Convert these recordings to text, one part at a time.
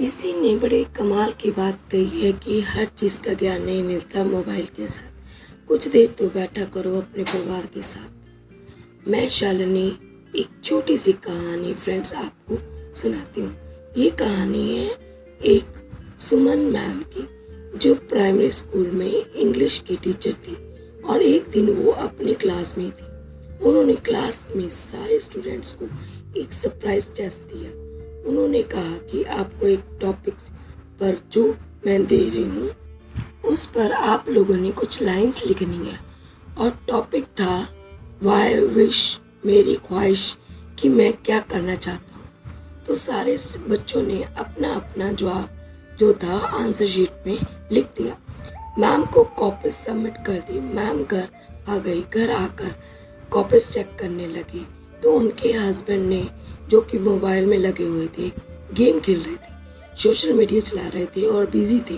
किसी ने बड़े कमाल की बात कही है कि हर चीज़ का ज्ञान नहीं मिलता मोबाइल के साथ। कुछ देर तो बैठा करो अपने परिवार के साथ। मैं शालिनी एक छोटी सी कहानी फ्रेंड्स आपको सुनाती हूँ। ये कहानी है एक सुमन मैम की, जो प्राइमरी स्कूल में इंग्लिश की टीचर थी। और एक दिन वो अपने क्लास में थी। उन्होंने क्लास में सारे स्टूडेंट्स को एक सरप्राइज टेस्ट दिया। उन्होंने कहा कि आपको एक टॉपिक पर जो मैं दे रही हूँ उस पर आप लोगों ने कुछ लाइंस लिखनी है। और टॉपिक था वाई विश, मेरी ख्वाहिश कि मैं क्या करना चाहता हूँ। तो सारे बच्चों ने अपना अपना जवाब जो था आंसर शीट में लिख दिया। मैम को कॉपीज सबमिट कर दी। मैम घर आ गई। घर आकर कॉपीज चेक करने लगी तो उनके हस्बैंड ने, जो कि मोबाइल में लगे हुए थे, गेम खेल रहे थे, सोशल मीडिया चला रहे थे और बिजी थे।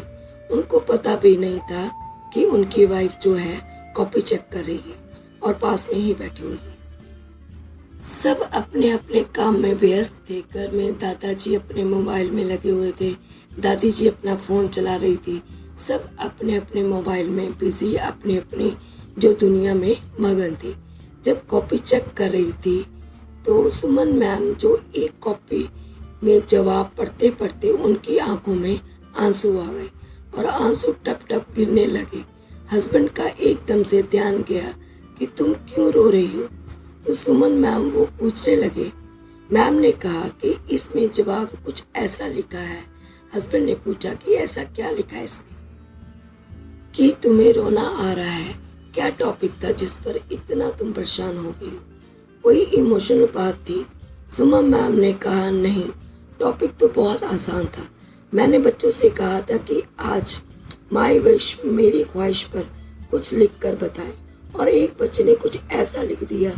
उनको पता भी नहीं था कि उनकी वाइफ जो है कॉपी चेक कर रही है और पास में ही बैठी हुई है। सब अपने अपने काम में व्यस्त थे। घर में दादाजी अपने मोबाइल में लगे हुए थे, दादी जी अपना फ़ोन चला रही थी। सब अपने अपने मोबाइल में बिजी, अपने अपने जो दुनिया में मगन थे। जब कॉपी चेक कर रही थी तो सुमन मैम जो एक कॉपी में जवाब पढ़ते पढ़ते उनकी आंखों में आंसू आ गए और आंसू टप टप गिरने लगे। हस्बैंड का एकदम से ध्यान गया कि तुम क्यों रो रही हो। तो सुमन मैम वो पूछने लगे। मैम ने कहा कि इसमें जवाब कुछ ऐसा लिखा है। हस्बैंड ने पूछा कि ऐसा क्या लिखा है इसमें कि तुम्हें रोना आ रहा है। क्या टॉपिक था जिस पर इतना तुम परेशान हो गई हो? कोई इमोशनल बात थी? सुमन मैम ने कहा नहीं, टॉपिक तो बहुत आसान था। मैंने बच्चों से कहा था कि आज माई विश, मेरी ख्वाहिश पर कुछ लिख कर बताएं। और एक बच्चे ने कुछ ऐसा लिख दिया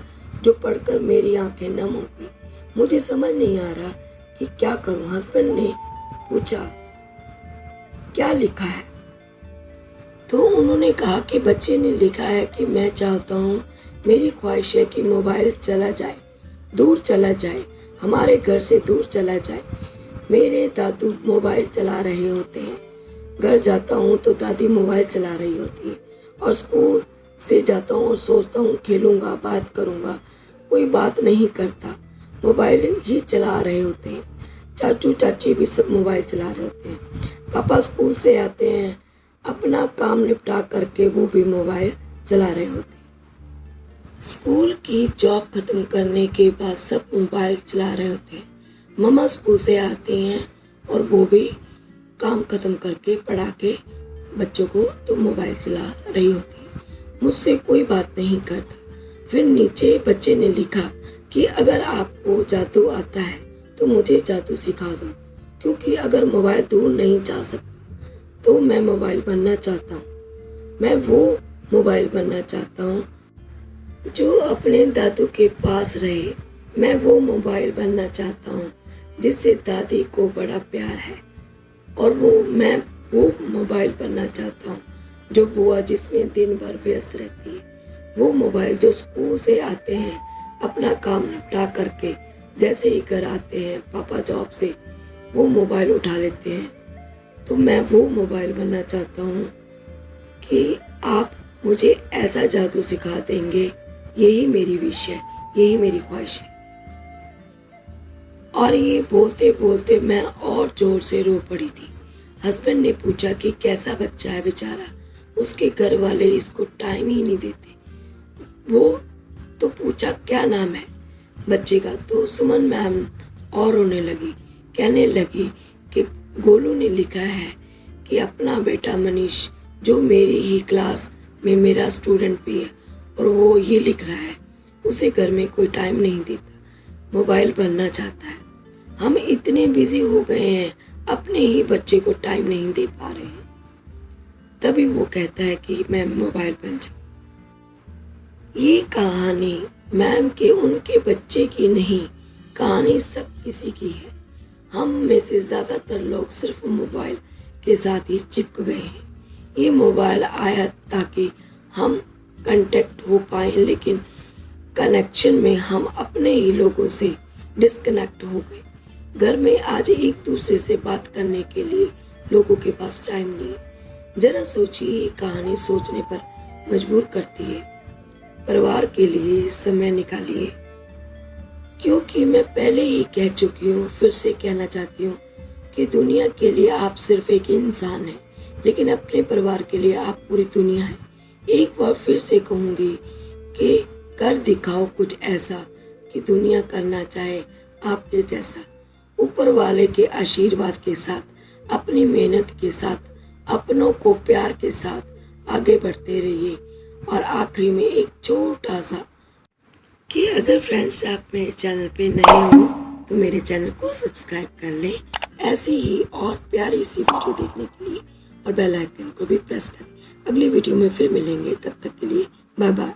जो पढ़कर मेरी आंखें नम हो गई। मुझे समझ नहीं आ रहा कि क्या करूं। हस्बैंड ने पूछा क्या लिखा है? तो उन्होंने कहा कि बच्चे ने लिखा है कि मैं चाहता हूँ, मेरी ख्वाहिश है कि मोबाइल चला जाए, दूर चला जाए, हमारे घर से दूर चला जाए। मेरे दादू मोबाइल चला रहे होते हैं। घर जाता हूँ तो दादी मोबाइल चला रही होती है। और स्कूल से जाता हूँ और सोचता हूँ खेलूँगा, बात करूँगा, कोई बात नहीं करता, मोबाइल ही चला रहे होते हैं। चाचू चाची भी सब मोबाइल चला रहे होते हैं। पापा स्कूल से आते हैं, अपना काम निपटा करके वो भी मोबाइल चला रहे होते हैं। स्कूल की जॉब खत्म करने के बाद सब मोबाइल चला रहे होते हैं। मम्मा स्कूल से आती हैं और वो भी काम खत्म करके पढ़ा के बच्चों को तो मोबाइल चला रही होती है। मुझसे कोई बात नहीं करता। फिर नीचे बच्चे ने लिखा कि अगर आपको जादू आता है तो मुझे जादू सिखा दो, क्योंकि अगर मोबाइल दूर नहीं जा सकता तो मैं मोबाइल बनना चाहता हूँ। मैं वो मोबाइल बनना चाहता हूँ जो अपने दादू के पास रहे। मैं वो मोबाइल बनना चाहता हूँ जिससे दादी को बड़ा प्यार है। और मैं वो मोबाइल बनना चाहता हूँ जो बुआ जिसमें दिन भर व्यस्त रहती है। वो मोबाइल जो स्कूल से आते हैं, अपना काम निपटा करके जैसे ही घर आते हैं पापा जॉब से, वो मोबाइल उठा लेते हैं। तो मैं वो मोबाइल बनना चाहता हूँ कि आप मुझे ऐसा जादू सिखा देंगे। यही मेरी विश है, यही मेरी ख्वाहिश है। और ये बोलते बोलते मैं और जोर से रो पड़ी थी। हस्बैंड ने पूछा कि कैसा बच्चा है बेचारा, उसके घर वाले इसको टाइम ही नहीं देते। वो तो पूछा क्या नाम है बच्चे का। तो सुमन मैम और रोने लगी, कहने लगी कि गोलू ने लिखा है कि अपना बेटा मनीष, जो मेरी ही क्लास में मेरा स्टूडेंट भी है, और वो ये लिख रहा है उसे घर में कोई टाइम नहीं देता, मोबाइल बनना चाहता है। हम इतने बिजी हो गए हैं, अपने ही बच्चे को टाइम नहीं दे पा रहे हैं। तभी वो कहता है कि मैं मोबाइल बन जाऊं। ये कहानी मैम के उनके बच्चे की नहीं, कहानी सब किसी की है। हम में से ज़्यादातर लोग सिर्फ मोबाइल के साथ ही चिपक गए हैं। ये मोबाइल आया ताकि हम कांटेक्ट हो पाएं, लेकिन कनेक्शन में हम अपने ही लोगों से डिस्कनेक्ट हो गए। घर में आज एक दूसरे से बात करने के लिए लोगों के पास टाइम नहीं है। जरा सोचिए, ये कहानी सोचने पर मजबूर करती है। परिवार के लिए समय निकालिए, क्योंकि मैं पहले ही कह चुकी हूँ, फिर से कहना चाहती हूँ कि दुनिया के लिए आप सिर्फ एक इंसान हैं, लेकिन अपने परिवार के लिए आप पूरी दुनिया हैं। एक बार फिर से कहूँगी कि कर दिखाओ कुछ ऐसा कि दुनिया करना चाहे आपके जैसा। ऊपर वाले के आशीर्वाद के साथ, अपनी मेहनत के साथ, अपनों को प्यार के साथ आगे बढ़ते रहिए। और आखिरी में एक छोटा सा कि अगर फ्रेंड्स आप मेरे चैनल पे नए हो तो मेरे चैनल को सब्सक्राइब कर लें, ऐसी ही और प्यारी सी वीडियो देखने के लिए, और बेल आइकन को भी प्रेस कर दें। अगली वीडियो में फिर मिलेंगे, तब तक के लिए बाय बाय।